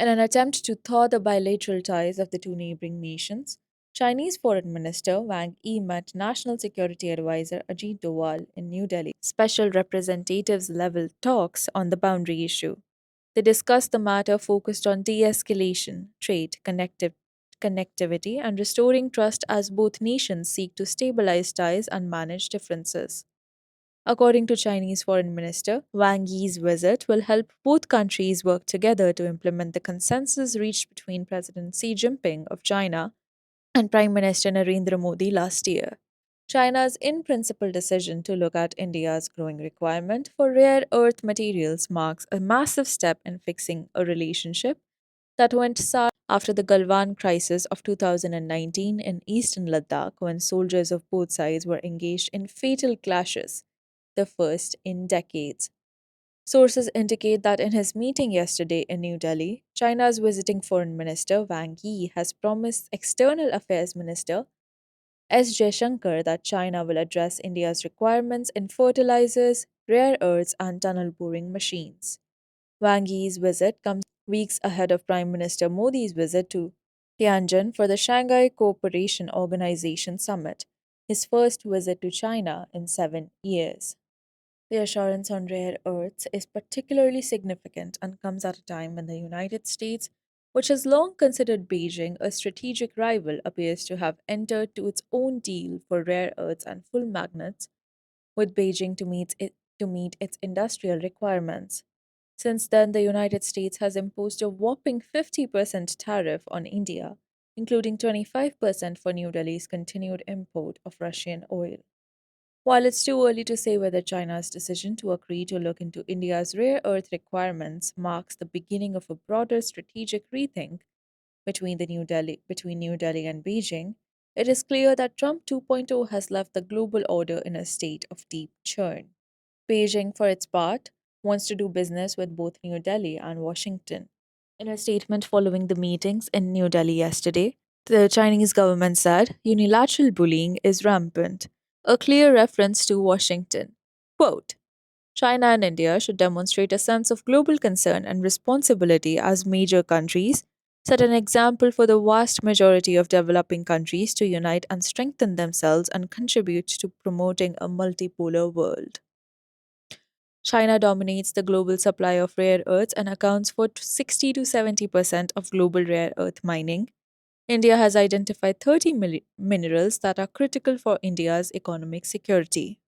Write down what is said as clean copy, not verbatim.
In an attempt to thaw the bilateral ties of the two neighboring nations, Chinese Foreign Minister Wang Yi met National Security Advisor Ajit Doval in New Delhi. Special representatives level talks on the boundary issue. They discussed the matter focused on de escalation, trade, connectivity, and restoring trust as both nations seek to stabilize ties and manage differences. According to Chinese Foreign Minister, Wang Yi's visit will help both countries work together to implement the consensus reached between President Xi Jinping of China and Prime Minister Narendra Modi last year. China's in principle decision to look at India's growing requirement for rare earth materials marks a massive step in fixing a relationship that went sour after the Galwan crisis of 2019 in Eastern Ladakh when soldiers of both sides were engaged in fatal clashes, the first in decades. Sources indicate that in his meeting yesterday in New Delhi, China's visiting Foreign Minister Wang Yi has promised External Affairs Minister S. Jaishankar that China will address India's requirements in fertilizers, rare earths, and tunnel boring machines. Wang Yi's visit comes weeks ahead of Prime Minister Modi's visit to Tianjin for the Shanghai Cooperation Organization Summit, his first visit to China in 7 years. The assurance on rare earths is particularly significant and comes at a time when the United States, which has long considered Beijing a strategic rival, appears to have entered to its own deal for rare earths and full magnets with Beijing to meet its industrial requirements. Since then, the United States has imposed a whopping 50% tariff on India, including 25% for New Delhi's continued import of Russian oil. While it's too early to say whether China's decision to agree to look into India's rare earth requirements marks the beginning of a broader strategic rethink between New Delhi and Beijing, it is clear that Trump 2.0 has left the global order in a state of deep churn. Beijing, for its part, wants to do business with both New Delhi and Washington. In a statement following the meetings in New Delhi yesterday, the Chinese government said unilateral bullying is rampant, a clear reference to Washington. Quote, China and India should demonstrate a sense of global concern and responsibility as major countries, set an example for the vast majority of developing countries to unite and strengthen themselves and contribute to promoting a multipolar world. China dominates the global supply of rare earths and accounts for 60 to 70% of global rare earth mining. India has identified 30 minerals that are critical for India's economic security.